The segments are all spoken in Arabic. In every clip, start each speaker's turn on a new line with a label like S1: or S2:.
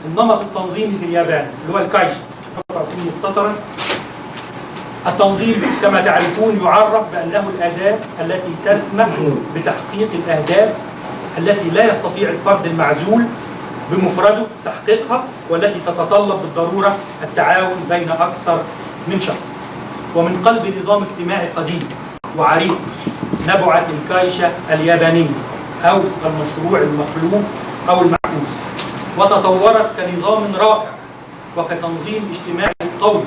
S1: النمط التنظيمي في اليابان اللي هو الكايشا مختصرا. التنظيم كما تعرفون يعرف بأنه الأداة التي تسمح بتحقيق الأهداف التي لا يستطيع الفرد المعزول بمفرده تحقيقها، والتي تتطلب بالضرورة التعاون بين أكثر من شخص. ومن قلب نظام اجتماعي قديم وعريق نبعت الكايشا اليابانية أو المشروع المخلوق أو المعكوس، وتطورت كنظام رائع وكتنظيم اجتماعي قوي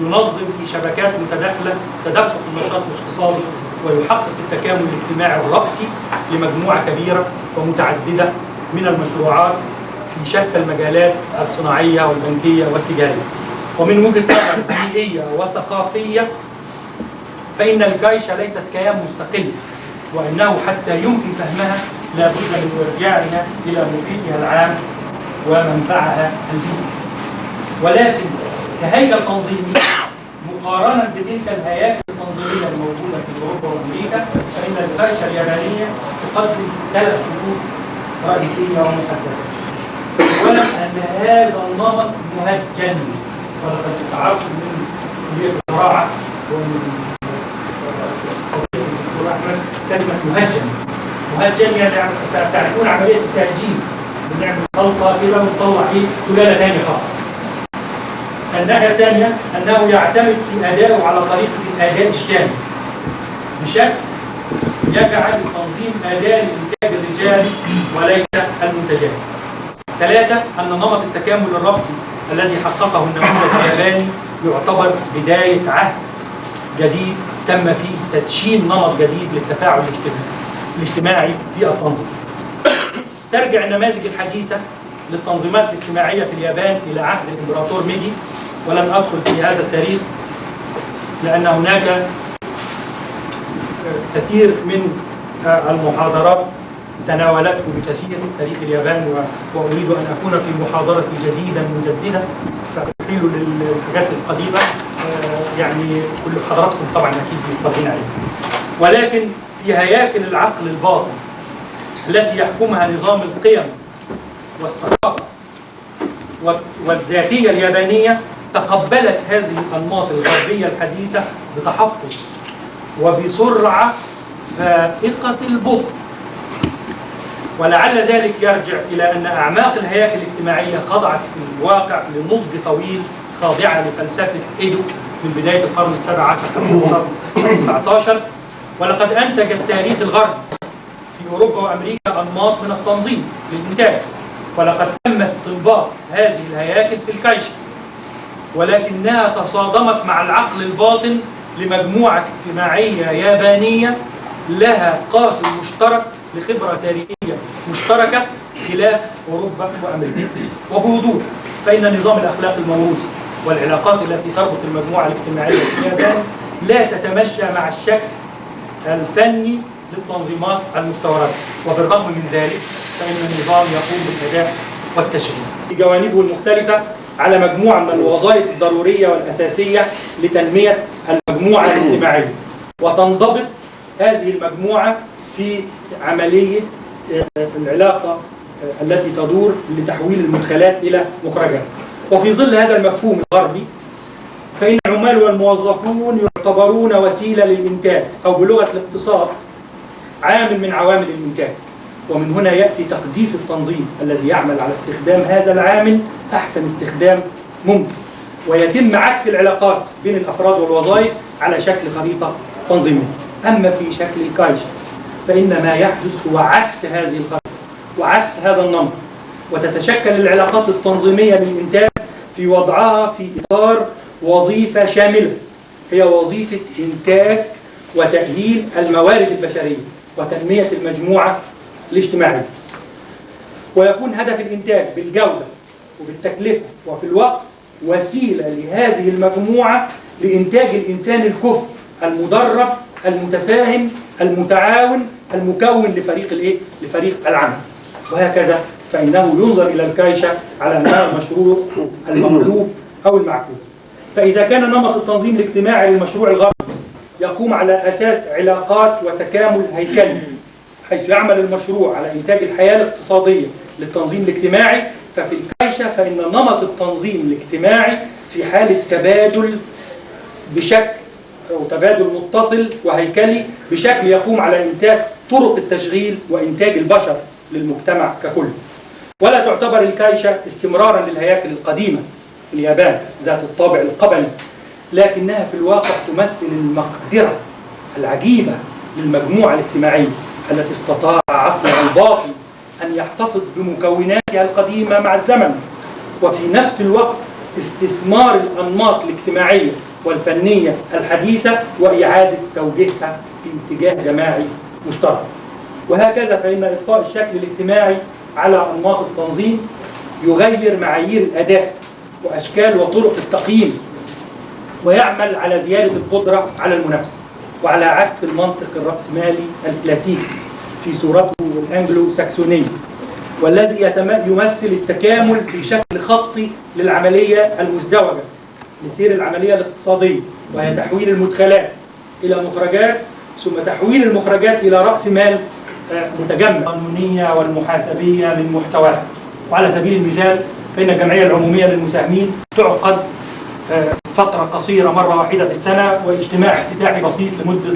S1: ينظم في شبكات متداخلة تدفق النشاط الاقتصادي ويحقق التكامل الاجتماعي الرأسي لمجموعة كبيرة ومتعددة من المشروعات في شتى المجالات الصناعية والبنكية والتجارية. ومن وجهة نظر بيئية وثقافية فإن الكايشا ليست كيان مستقل، وإنه حتى يمكن فهمها لا بد من إرجاعها إلى محيطها العام ومنفعها البيئي. ولكن كهيكل تنظيمي مقارنة بتلك الهياكل التنظيمية الموجودة في أوروبا وأمريكا، فإن الكايشا اليابانية تقدم 3 خطوط رئيسية ومحددة. أولا أن هذا النمط مهجن، ولقد استعرضت من كلية الزراعة ومن صديقي الدكتور أحمد كلمة مهجن. مهجن يعني تعرفون عملية التهجين، بنعمل خلطة كده ونطلع فيه سلالة ثانية خالص. الناحية الثانية أنه يعتمد في أدائه على طريقة الأداء الشامل بشكل يجعل تنظيم أداء الإنتاج الرجالي وليس المنتجات. 3 أن نمط التكامل الرأسي الذي حققه النموذج الياباني يعتبر بداية عهد جديد تم فيه تدشين نمط جديد للتفاعل الاجتماعي في التنظيم. ترجع النماذج الحديثة للتنظيمات الاجتماعية في اليابان إلى عهد الإمبراطور ميجي، ولن أدخل في هذا التاريخ لأن هناك كثير من المحاضرات تناولته بكثير تاريخ اليابان، وأريد أن أكون في محاضرة جديدة مجددة فأحيل للحاجات القديمة، يعني كل حضراتكم طبعا أكيد مطلعين عليها. ولكن في هياكل العقل الباطن التي يحكمها نظام القيم والثقافة والذاتية اليابانية تقبلت هذه الأنماط الغربية الحديثة بتحفظ وبسرعة فائقة البطء. ولعل ذلك يرجع إلى أن أعماق الهياكل الاجتماعية خضعت في الواقع لنضج طويل خاضعة لفلسفة إيدو من بداية القرن السابع عشر حتى القرن ال19. ولقد أنتج التاريخ الغربي في أوروبا وأمريكا أنماط من التنظيم للإنتاج، ولقد تم استنباط هذه الهياكل في الكايشا، ولكنها تصادمت مع العقل الباطن لمجموعة اجتماعية يابانية لها قاسم مشترك لخبرة تاريخية مشتركة خلاف أوروبا وأمريكا. وبوضوح فإن نظام الأخلاق الموروثي والعلاقات التي تربط المجموعة الاجتماعية في اليابان لا تتمشى مع الشكل الفني للتنظيمات المستوردة، وبالرغم من ذلك فإن النظام يقوم بالأداء والتشغيل في جوانبه المختلفة على مجموعة من الوظائف الضرورية والأساسية لتنمية المجموعة الاجتماعية، وتنضبط هذه المجموعة في عملية العلاقة التي تدور لتحويل المدخلات إلى مخرجات. وفي ظل هذا المفهوم الغربي فإن العمال والموظفون يعتبرون وسيلة للإنتاج، أو بلغة الاقتصاد عامل من عوامل الإنتاج. ومن هنا يأتي تقديس التنظيم الذي يعمل على استخدام هذا العامل أحسن استخدام ممكن، ويتم عكس العلاقات بين الأفراد والوظائف على شكل خريطة تنظيمية. أما في شكل الكايشا فإن ما يحدث هو عكس هذه الخريطة وعكس هذا النمط، وتتشكل العلاقات التنظيمية للإنتاج في وضعها في إطار وظيفة شاملة، هي وظيفة إنتاج وتأهيل الموارد البشرية وتنمية المجموعة الاجتماعية. ويكون هدف الإنتاج بالجودة وبالتكلفة وفي الوقت وسيلة لهذه المجموعة لإنتاج الإنسان الكفء المدرب المتفاهم المتعاون المكون لفريق العمل. وهكذا فإنه ينظر إلى الكايشا على أنها المشروع المقلوب أو المعكوس. فإذا كان نمط التنظيم الاجتماعي للمشروع الغربي يقوم على أساس علاقات وتكامل هيكلي، حيث يعمل المشروع على إنتاج الحياة الاقتصادية للتنظيم الاجتماعي، ففي الكايشة فإن نمط التنظيم الاجتماعي في حالة تبادل بشكل أو تبادل متصل وهيكلي بشكل يقوم على إنتاج طرق التشغيل وإنتاج البشر للمجتمع ككل. ولا تعتبر الكايشة استمرارا للهياكل القديمة في اليابان ذات الطابع القبلي، لكنها في الواقع تمثل المقدرة العجيبة للمجموعة الاجتماعية التي استطاع عقلها الباطن أن يحتفظ بمكوناتها القديمة مع الزمن، وفي نفس الوقت استثمار الأنماط الاجتماعية والفنية الحديثة وإعادة توجيهها في اتجاه جماعي مشترك. وهكذا فإن إضفاء الشكل الاجتماعي على أنماط التنظيم يغير معايير الأداء وأشكال وطرق التقييم، ويعمل على زيادة القدرة على المنافسة، وعلى عكس المنطق الرأسمالي الكلاسيكي في صورته الأنجلو ساكسونية، والذي يمثل التكامل في شكل خطي للعملية المزدوجة لسير العملية الاقتصادية، وهي تحويل المدخلات إلى مخرجات ثم تحويل المخرجات إلى رأس مال متجمع القانونية والمحاسبية من محتواها. وعلى سبيل المثال فإن الجمعية العمومية للمساهمين تعقد فترة قصيرة مرة واحدة في السنة، واجتماع افتتاحي بسيط لمدة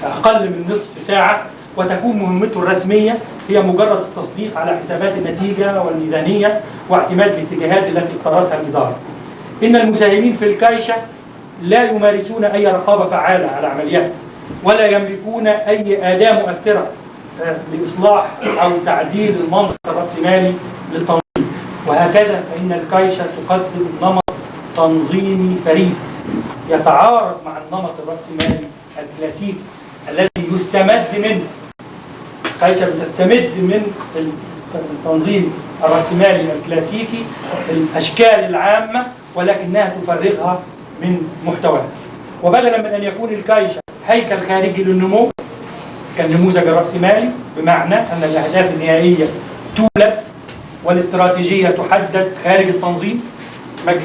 S1: أقل من نصف ساعة، وتكون مهمته الرسمية هي مجرد التصديق على حسابات النتيجة والميزانية واعتماد الاتجاهات التي اختارتها الإدارة. إن المساهمين في الكايشة لا يمارسون أي رقابة فعالة على عملياتهم، ولا يملكون أي أداة مؤثرة لإصلاح أو تعديل المنطق الرأسمالي للتنظيم. وهكذا فإن الكايشة تقدم نمط تنظيمي فريد يتعارض مع النمط الرأسمالي الكلاسيكي الذي يستمد منه. الكايشة بتستمد من التنظيم الرأسمالي الكلاسيكي الأشكال العامة، ولكنها تفرغها من محتواها. وبدلا من أن يكون الكايشة هيكل خارجي للنمو كالنموذج الرأسمالي، بمعنى أن الأهداف النهائية تولد والاستراتيجية تحدد خارج التنظيم، مجلس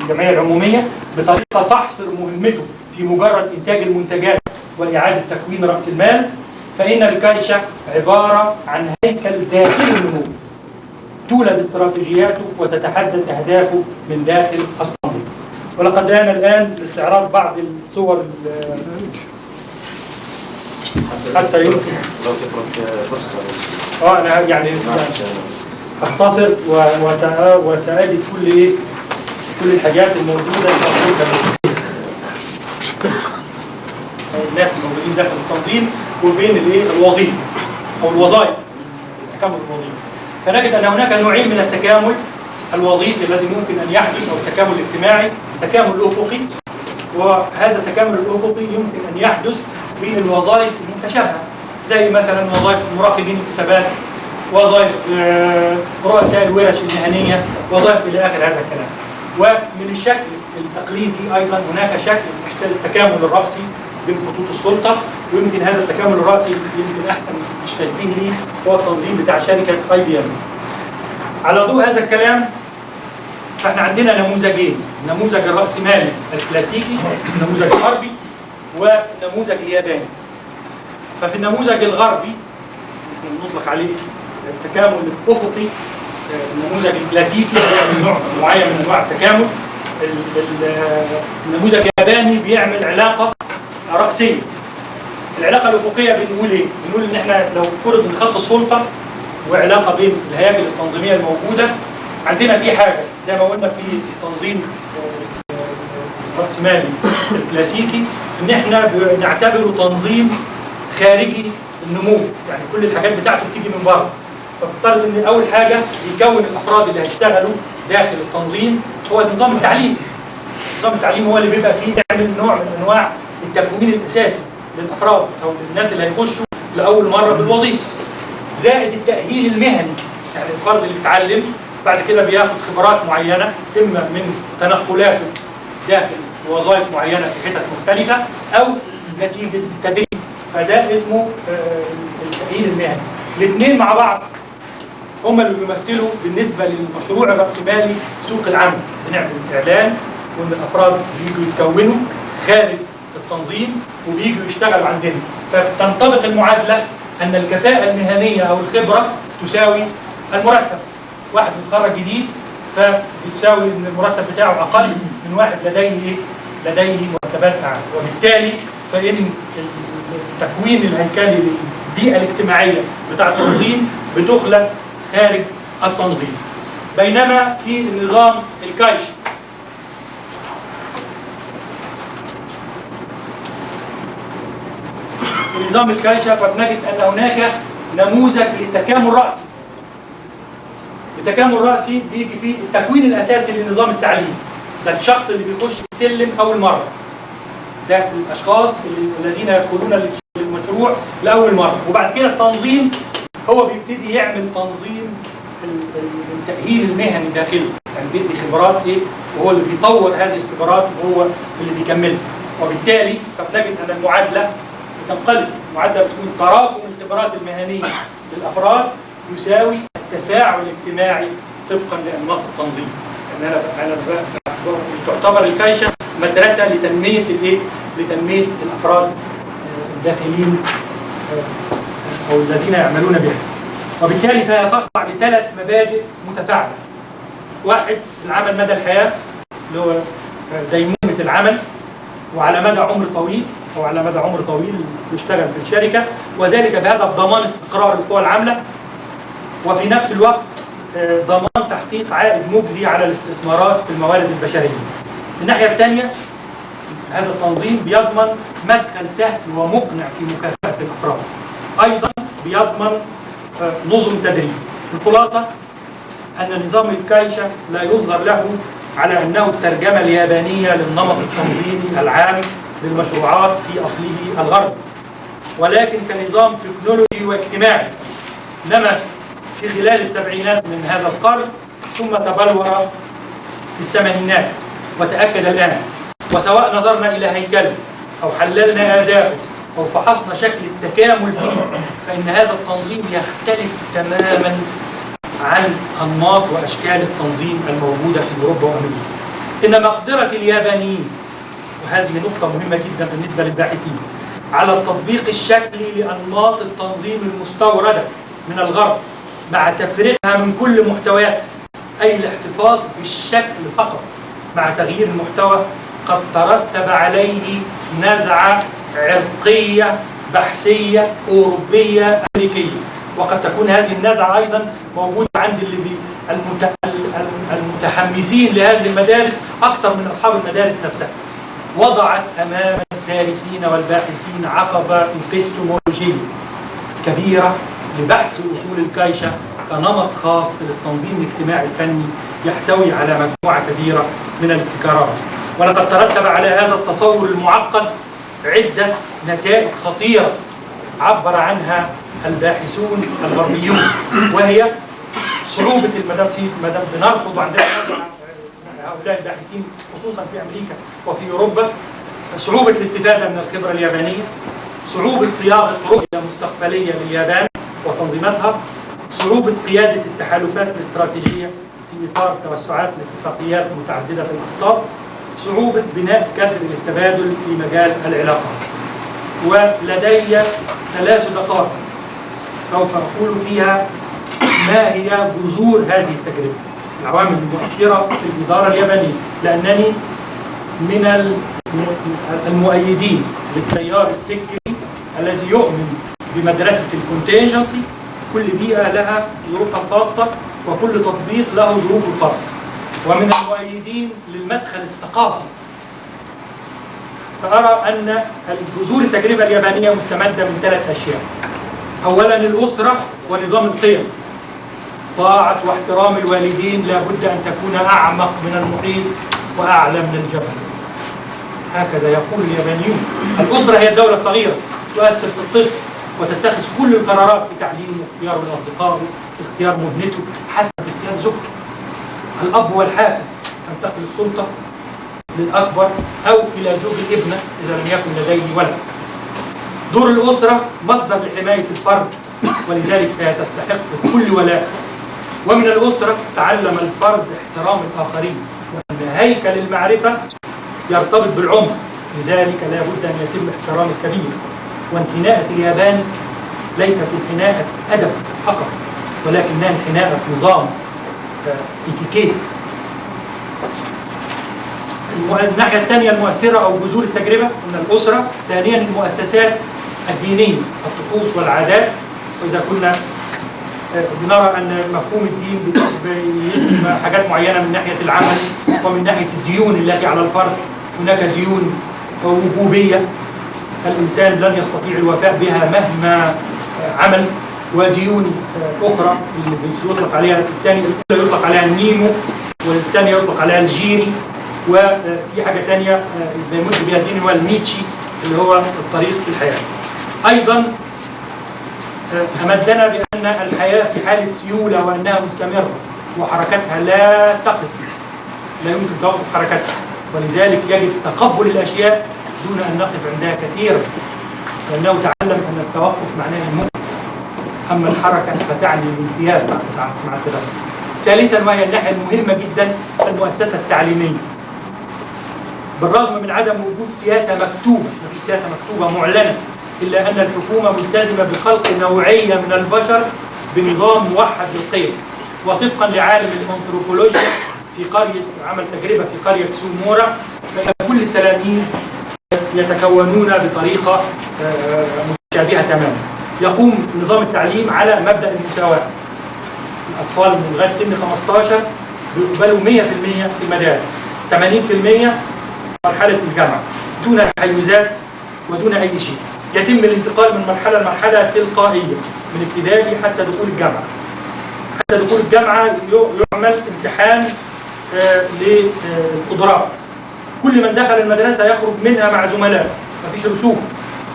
S1: الجمعية العمومية بطريقة تحصر مهمته في مجرد إنتاج المنتجات وإعادة تكوين رأس المال، فإن الكايشة عبارة عن هيكل داخل النمو تولد استراتيجياته وتتحدد أهدافه من داخل التنظيم. ولقد آن الآن لاستعراض بعض الصور حتى يمكن
S2: لو تترك فرصة
S1: أنا يعني أختصر وسأجد كل الحاجات الموجودة الناس الموجودين داخل التنظيم وبين الوظيفة أو الوظائف، التكامل الوظيفي. فنجد أن هناك نوعين من التكامل الوظيفي الذي ممكن أن يحدث، أو التكامل الاجتماعي، التكامل الأفقي. وهذا التكامل الأفقي يمكن أن يحدث بين الوظائف المتشابهة، زي مثلا وظائف مراقبين الحسابات، وظائف رؤساء الورش المهنية، وظائف إلى آخر هذا الكلام. ومن الشكل التقليدي أيضا هناك شكل التكامل الرأسي بين خطوط السلطة، ويمكن هذا التكامل الرأسي يمكن أحسن التشبيه ليه هو التنظيم بتاع شركة IBM. على ضوء هذا الكلام فإحنا عندنا نموذجين، النموذج الرأسمالي الكلاسيكي، النموذج الغربي، والنموذج الياباني. ففي النموذج الغربي نطلق عليه التكامل الأفقي، النموذج الكلاسيكي هو نوع معين من أنواع التكامل. النموذج الياباني بيعمل علاقة رأسية. العلاقة الأفقية بنقول إيه؟ بنقول إن إحنا لو فرض إن خط السلطة وعلاقة بين الهياكل التنظيمية الموجودة، عندنا في حاجة زي ما قلنا في التنظيم الرأسمالي الكلاسيكي إن إحنا بنعتبره تنظيم خارجي النمو، يعني كل الحاجات بتاعته بتيجي من بره. فبفترض إن أول حاجة بيكون الأفراد اللي هيشتغلوا داخل التنظيم هو نظام التعليم. نظام التعليم هو اللي بيبقى فيه يعمل نوع من أنواع التكوين الأساسي للأفراد أو للناس اللي هيخشوا لأول مرة في الوظيفة، زائد التأهيل المهني، يعني الفرد اللي بيتعلم بعد كده بياخد خبرات معينة إما من تنقلاته داخل وظائف معينة في حتت مختلفة أو نتيجة تدريب، فده اسمه التأهيل المهني. الاثنين مع بعض هم اللي بيمثلوا بالنسبة للمشروع الرأسمالي سوق العمل. بنعمل إعلان وإن الأفراد بيجوا يتكونوا خارج التنظيم وبيجوا يشتغلوا عندنا، فتنطبق المعادلة أن الكفاءة المهنية أو الخبرة تساوي المرتب. واحد متخرج جديد فبتساوي ان المرتب بتاعه اقل من واحد لديه مرتبات اعلى، وبالتالي فان التكوين الهيكلي للبيئه الاجتماعيه بتاع التنظيم بتخلق خارج التنظيم. بينما في النظام الكايشي نظام الكايشا فبنجد ان هناك نموذج للتكامل رأسي. التكامل الرأسي بيجي فيه التكوين الاساسي للنظام التعليمي. ده الشخص اللي بيخش السلم اول مره. ده الاشخاص الذين يدخلون للمشروع لاول مره، وبعد كده التنظيم هو بيبتدي يعمل تنظيم التأهيل المهني داخله، يعني بيدي خبرات وهو اللي بيطور هذه الخبرات وهو اللي بيكملها. وبالتالي فبنجد ان المعادله بتنقلب، المعادله بتكون تراكم الخبرات المهنيه للافراد يساوي التفاعل الاجتماعي طبقا لانماط التنظيم. يعني انا تعتبر الكايشا مدرسه لتنميه الافراد الداخلين او الذين يعملون بها. وبالتالي فهي تخضع لثلاث مبادئ متفاعله. واحد، العمل مدى الحياه اللي هو ديمومه العمل وعلى مدى عمر طويل، او على مدى عمر طويل يشتغل في الشركه، وذلك بهدف ضمان استقرار القوى العامله، وفي نفس الوقت ضمان تحقيق عائد مجزي على الاستثمارات في الموارد البشريه. الناحيه الثانيه هذا التنظيم بيضمن مدخل سهل ومقنع في مكافاه الافراد. ايضا بيضمن نظم تدريب. الخلاصه ان نظام الكايشا لا ينظر له على انه الترجمه اليابانيه للنمط التنظيمي العام للمشروعات في اصله الغربي، ولكن كنظام تكنولوجي واجتماعي نما في خلال السبعينات من هذا القرن، ثم تبلور في الثمانينات وتأكد الآن. وسواء نظرنا إلى هيكله أو حللنا أداؤه أو فحصنا شكل التكامل فيه، فإن هذا التنظيم يختلف تماما عن أنماط وأشكال التنظيم الموجودة في أوروبا وأمريكا. إن مقدرة اليابانيين، وهذه نقطة مهمة جدا بالنسبة للباحثين، على التطبيق الشكلي لأنماط التنظيم المستوردة من الغرب مع تفريغها من كل محتوياتها، أي الاحتفاظ بالشكل فقط مع تغيير المحتوى، قد ترتب عليه نزعة عرقية بحثية أوروبية أمريكية. وقد تكون هذه النزعة أيضا موجودة عند المتحمسين لهذه المدارس أكثر من أصحاب المدارس نفسها. وضعت أمام الدارسين والباحثين عقبة إبستمولوجية كبيرة لبحث أصول الكايشا كنمط خاص للتنظيم الاجتماعي الفني يحتوي على مجموعة كبيرة من الابتكارات. ولقد ترتب على هذا التصور المعقد عدة نتائج خطيرة عبر عنها الباحثون الغربيون، وهي صعوبة مدام بنرفض عندنا هؤلاء الباحثين خصوصا في أمريكا وفي أوروبا صعوبة الاستفادة من الخبرة اليابانية، صعوبة صياغة رؤية مستقبلية لليابان وتنظيماتها، صعوبة قيادة التحالفات الاستراتيجية في إطار توسعات الاتفاقيات متعددة الأقطاب، صعوبة بناء كادر للتبادل في مجال العلاقات. ولدي 3 دقائق سوف أقول فيها ما هي جذور هذه التجربة، العوامل المؤثرة في الإدارة اليابانية، لأنني من المؤيدين للتيار الفكري الذي يؤمن بمدرسة الكونتينجنسي. كل بيئة لها ظروفها الخاصة وكل تطبيق له ظروفه الخاصة، ومن المؤيدين للمدخل الثقافي. فأرى أن جذور التجربة اليابانية مستمدة من 3 أشياء. أولا الأسرة ونظام القيم. طاعة واحترام الوالدين لا بد أن تكون أعمق من المحيط وأعلى من الجبل، هكذا يقول اليابانيون. الأسرة هي الدولة الصغيرة، تؤثر في الطفل وتتخذ كل القرارات في تعليمه واختيار الأصدقاء واختيار مهنته حتى في اختيار زوجته. الأب والحاكم تنتقل السلطة للأكبر أو إلى زوج الابنة إذا لم يكن لديه ولد. دور الأسرة مصدر لحماية الفرد، ولذلك فهي تستحق كل ولاء. ومن الأسرة تعلم الفرد احترام الآخرين، وأن هيكل المعرفة يرتبط بالعمر، لذلك لا بد أن يتم احترام الكبير. وانحناءة اليابان ليست انحناءة أدب فقط، ولكنها انحناءة نظام اتيكيت. الناحية الثانية المؤثرة أو جذور التجربة من الأسرة. ثانيا المؤسسات الدينية، الطقوس والعادات، وإذا كنا بنرى أن مفهوم الدين بيخدم حاجات معينة من ناحية العمل ومن ناحية الديون التي على الفرد. هناك ديون وجوبية الإنسان لن يستطيع الوفاء بها مهما عمل، وديون أخرى اللي يطلق عليها الثاني يطلق عليها النيمو، والثانية يطلق عليها الجيري، وفي حاجة ثانية بيمد بها الدين هو الميتشي اللي هو الطريق في الحياة. أيضا أمدنا بأن الحياة في حالة سيولة وأنها مستمرة وحركتها لا تقف، لا يمكن توقف حركتها، ولذلك يجب تقبل الأشياء دون أن نقف عندها كثيرا، لأنه تعلم أن التوقف معناه الموت، أما الحركة فتعني الانسياب مع التدخل. ثالثا وهي الناحية المهمة جدا المؤسسة التعليمية. بالرغم من عدم وجود سياسة مكتوبة، ما فيش سياسة مكتوبة معلنة، إلا أن الحكومة ملتزمة بخلق نوعية من البشر بنظام موحد للقيم. وطبقا لعالم الأنثروبولوجيا في قرية عمل تجربة في قرية سومورا، فإن كل التلاميذ يتكونون بطريقة متشابهة تماما. يقوم نظام التعليم على مبدأ المساواة. الأطفال من لغاية سن 15 بيقبلوا 100% في المدارس، 80% مرحلة الجامعة دون تحيزات ودون أي شيء. يتم الانتقال من مرحلة لمرحلة تلقائية من ابتدائي حتى دخول الجامعة. حتى دخول الجامعة يعمل امتحان للقدرات. كل من دخل المدرسة يخرج منها مع زملاء، مفيش رسوم.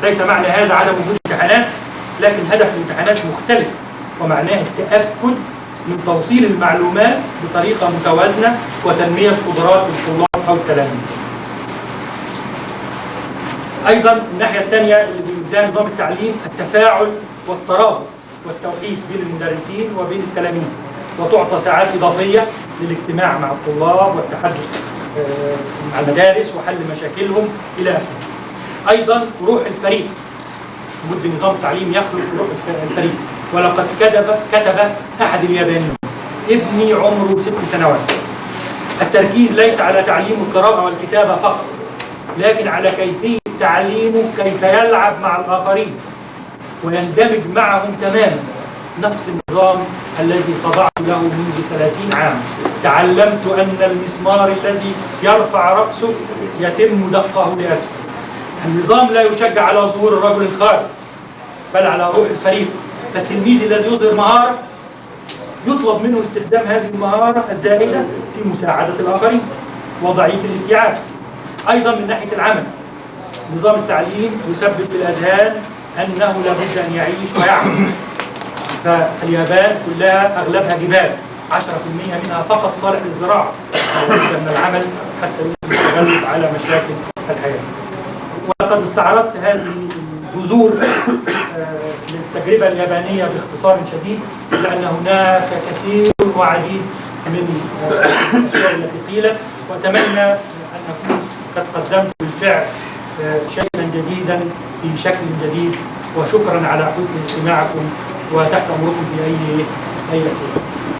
S1: ليس معنى هذا عدم وجود امتحانات، لكن هدف الامتحانات مختلف، ومعناه التأكد من توصيل المعلومات بطريقة متوازنة وتنمية قدرات الطلاب أو التلاميذ. أيضا الناحية الثانية اللي بيديها نظام التعليم التفاعل والترابط والتوحيد بين المدرسين وبين التلاميذ، وتعطى ساعات إضافية للاجتماع مع الطلاب والتحدث مع المدارس وحل مشاكلهم إلى آخره. أيضا روح الفريق، مد نظام التعليم يخلق روح الفريق. ولقد كتب أحد اليابانيين ابني عمره 6 سنوات: التركيز ليس على تعليم القراءة والكتابة فقط، لكن على كيفية تعليمه كيف يلعب مع الآخرين ويندمج معهم تماما. نفس النظام الذي خضعت له منذ 30 عام. تعلمت أن المسمار الذي يرفع رأسه يتم دقه لأسفل. النظام لا يشجع على ظهور الرجل الخارج، بل على روح الفريق. فالتلميذ الذي يظهر مهارة يطلب منه استخدام هذه المهارة الزائدة في مساعدة الآخرين وضعيف الاستيعاب. أيضا من ناحية العمل، نظام التعليم يثبت في الأذهان أنه لابد أن يعيش ويعمل. فاليابان كلها أغلبها جبال، 10% منها فقط صالح للزراعة، لابد من العمل حتى يمكن التغلب على مشاكل الحياة. ولقد استعرضت هذه الجذور للتجربة اليابانية باختصار شديد، لأن هناك كثير وعديد من الأشياء التي قيلت، وأتمنى أن أكون قد قدمت بالفعل شيئا جديدا في شكل جديد. وشكرا على حسن استماعكم، وتحت أمركم في أي أسئلة.